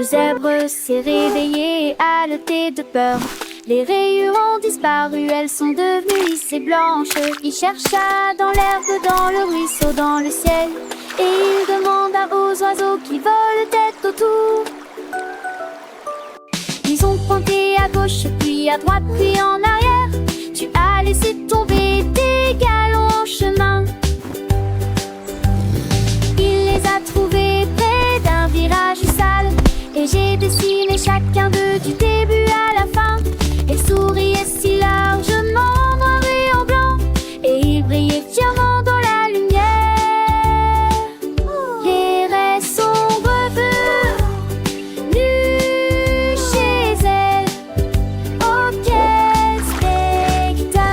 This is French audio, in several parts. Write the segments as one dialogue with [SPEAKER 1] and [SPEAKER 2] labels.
[SPEAKER 1] zèbre s'est réveillée, haletée de peur. Les rayures ont disparu, elles sont devenues lisses et blanches. Il chercha dans l'herbe, dans le ruisseau, dans le ciel, et il demanda aux oiseaux qui volent tête autour. Ils ont pointé à gauche, puis à droite, puis en arrière. Tu as laissé tomber tes galons en chemin. Il les a trouvés près d'un virage sale, et j'ai dessiné chacun d'eux du début à la fin. Ils souriaient si largement, noir et en blanc, et ils brillaient fièrement dans la lumière. Les restes sont revenus chez elles. Oh, quel spectacle!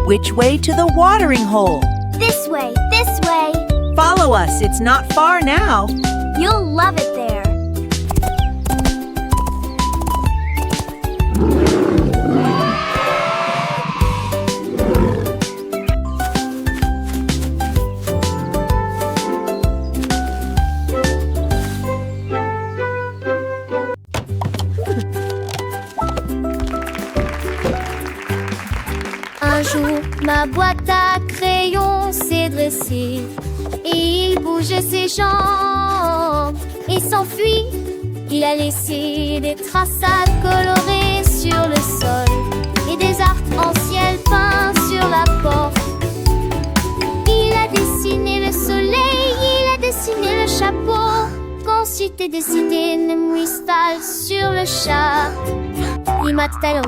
[SPEAKER 2] Which way to the watering hole?
[SPEAKER 1] This way, this way.
[SPEAKER 2] Follow us, it's not far now.
[SPEAKER 1] You'll love it there. Un jour, ma boîte à crayons s'est dressée et il bougeait ses jambes et s'enfuit. Il a laissé des traçades colorées sur le sol et des arcs en ciel peints sur la porte. Il a dessiné le soleil, il a dessiné le chapeau, qu'ensuite est dessiné une moustache sur le chat. Il m'a tel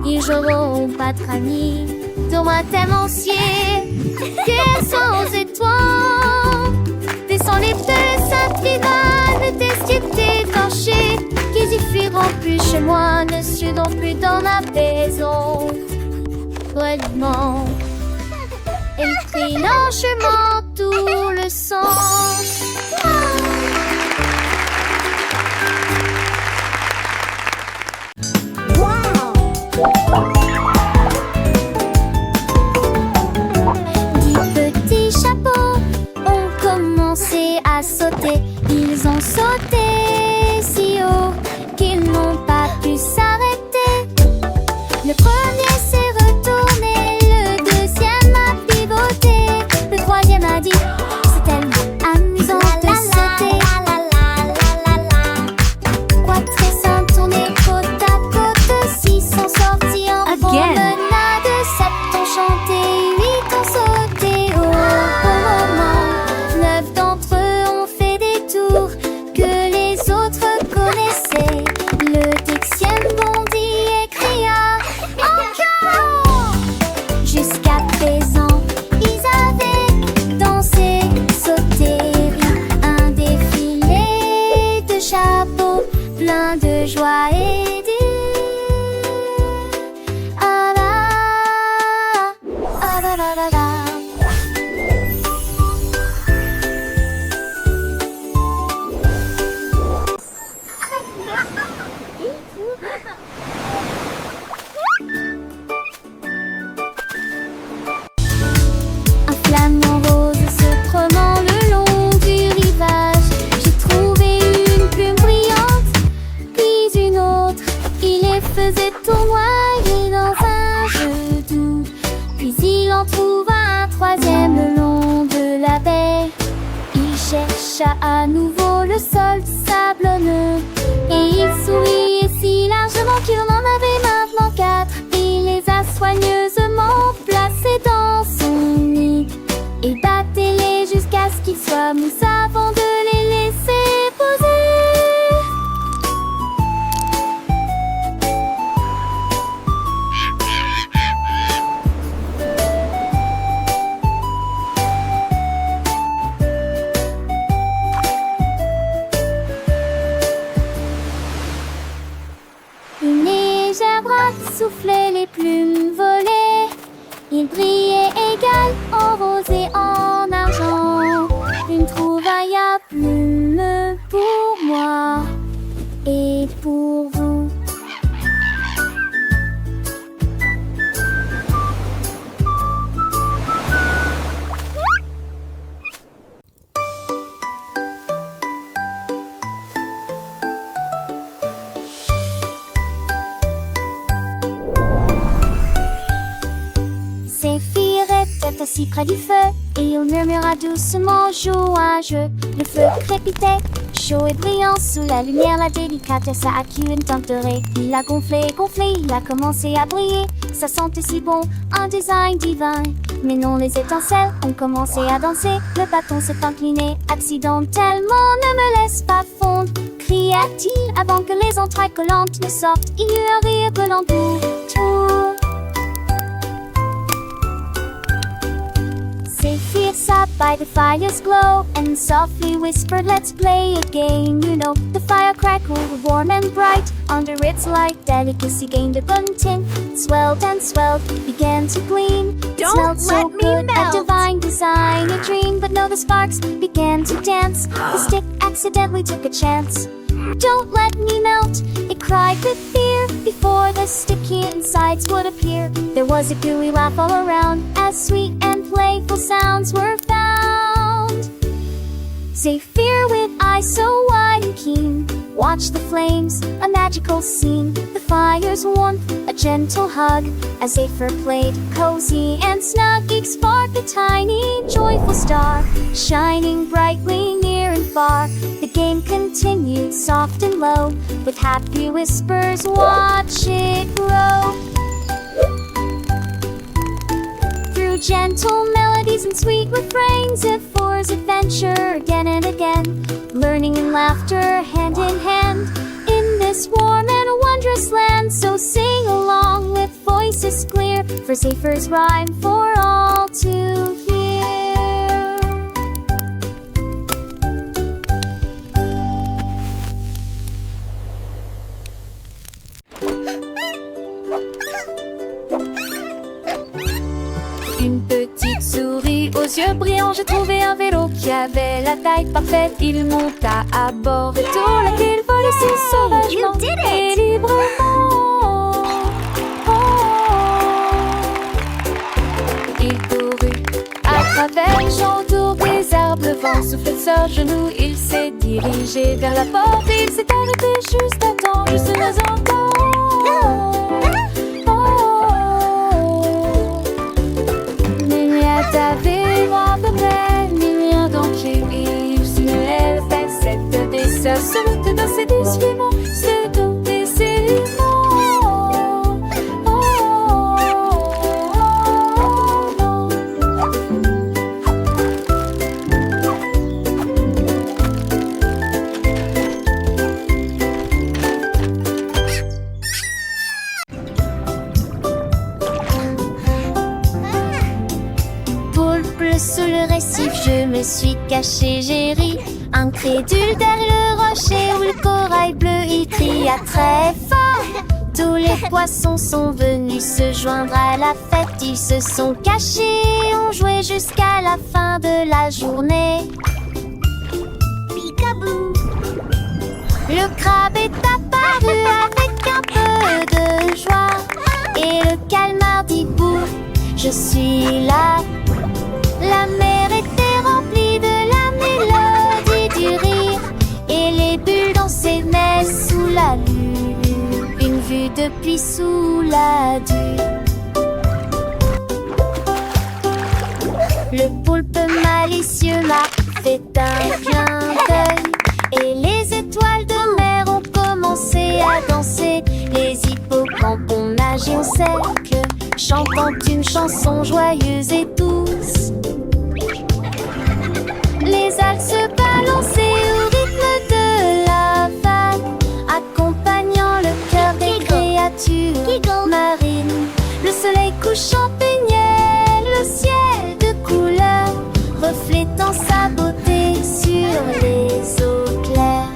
[SPEAKER 1] ils joueront pas de rami dans un thème entier. Quelles sont aux étoiles? Descends les feuilles, Saint-Ivan, tes cités étanchées, qu'ils y fuiront plus chez moi, ne suivront plus dans ma maison. Vraiment, elle crie lentement tout le sens. À sauter, ils ont sauté si haut qu'ils n'ont pas pu s'arrêter. Le premier s'est retourné, le deuxième a pivoté, le troisième a dit c'est tellement amusant de sauter. Quatre et cinq tournées côte à côte, six sont sortis en promenade, sept ont chanté, huit ont sauté au bon moment. Neuf d'entre eux que les autres connaissaient. Le dixième bondit et cria encore. Jusqu'à présent, ils avaient dansé, sauté, un défilé de chapeaux, plein de joie et ah là, ah là là là là. Faisait tournoyer dans un jeu doux. Puis il en trouva un troisième le long de la baie. Il chercha à nouveau le sol sablonneux et il souriait si largement qu'il en avait maintenant quatre. Il les a soigneusement placés dans son nid et battait-les jusqu'à ce qu'ils soient mous avant de les laisser poser. Soufflait, les plumes volaient, il brillait égal en rose et en argent. Une trouvaille à plumes pour moi et pour vous. assis près du feu et il murmura doucement, joue un jeu. Le feu crépitait, chaud et brillant sous la lumière, la délicatesse a acquis une teinte dorée. Il a gonflé, gonflé, il a commencé à briller. Ça sentait si bon, un design divin. Mais non, les étincelles ont commencé à danser. Le bâton s'est incliné accidentellement. Ne me laisse pas fondre, cria-t-il avant que les entrailles collantes ne sortent. Il eut un rire brûlant tout. Zephyr sat by the fire's glow and softly whispered, let's play a game. You know, the fire crackled warm and bright. Under its light, delicacy gained a golden tint. Swelled and swelled, began to gleam. It
[SPEAKER 2] Don't
[SPEAKER 1] smelled so
[SPEAKER 2] let me
[SPEAKER 1] good, a
[SPEAKER 2] melt.
[SPEAKER 1] divine design, a dream. But no, the sparks began to dance. The stick accidentally took a chance. Don't let me melt, it cried with fear. Before the sticky insides would appear, there was a gooey laugh all around, as sweet and playful sounds were found. Zephyr with eyes so wide and keen watched the flames, a magical scene. The fire's warmth, a gentle hug, as Zephyr played cozy and snug. Each sparked a tiny, joyful star, shining brightly near and far. The game continued soft and low, with happy whispers, watch it grow. Through gentle melodies and sweet refrains, Zephyr's adventure again and again, learning and laughter hand in hand in this warm and wondrous land. So sing along with voices clear, for Zephyr's rhyme for all to hear.
[SPEAKER 3] Une petite souris aux yeux brillants, j'ai trouvé un vélo qui avait la taille parfaite. Il monta à bord et tout la ville volait si sauvagement et librement. Il courut à travers les champs autour des arbres, le vent soufflait sur leurs genoux. Il s'est dirigé vers la porte et il s'est arrêté juste à temps, juste un instant. T'avais voir de peine, il rien danger. Il simulait le fait, cette dessert se montait dans ses décilements, c'est tout décilement.
[SPEAKER 1] Sous le récif, je me suis caché, j'ai ri, incrédule derrière le rocher où le corail bleu il cria très fort. Tous les poissons sont venus se joindre à la fête, ils se sont cachés, ont joué jusqu'à la fin de la journée. Peekaboo. Le crabe est apparu avec un peu de joie et le calmar dit bouh, je suis là. La mer était remplie de la mélodie du rire et les bulles dansaient mais sous la lune, une vue depuis sous la dune. Le poulpe malicieux m'a fait un clin d'œil et les étoiles de mer ont commencé à danser. Les hippocampes ont nagé au cercle, chantant une chanson joyeuse et douce. Les algues se balançaient au rythme de la vague, accompagnant le cœur des créatures marines. Le soleil couchant peignait le ciel de couleur, reflétant sa beauté sur les eaux claires.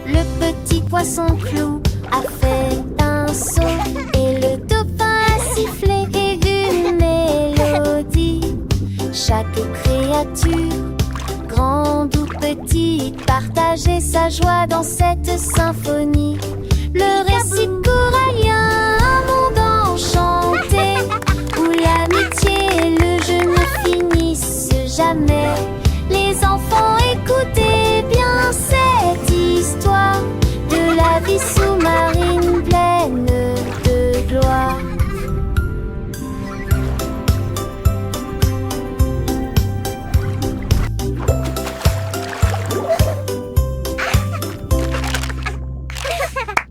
[SPEAKER 1] Le petit poisson clou a fait un saut et le dauphin a sifflé et une mélodie. Chaque créature, grande ou petite, partageait sa joie dans cette symphonie.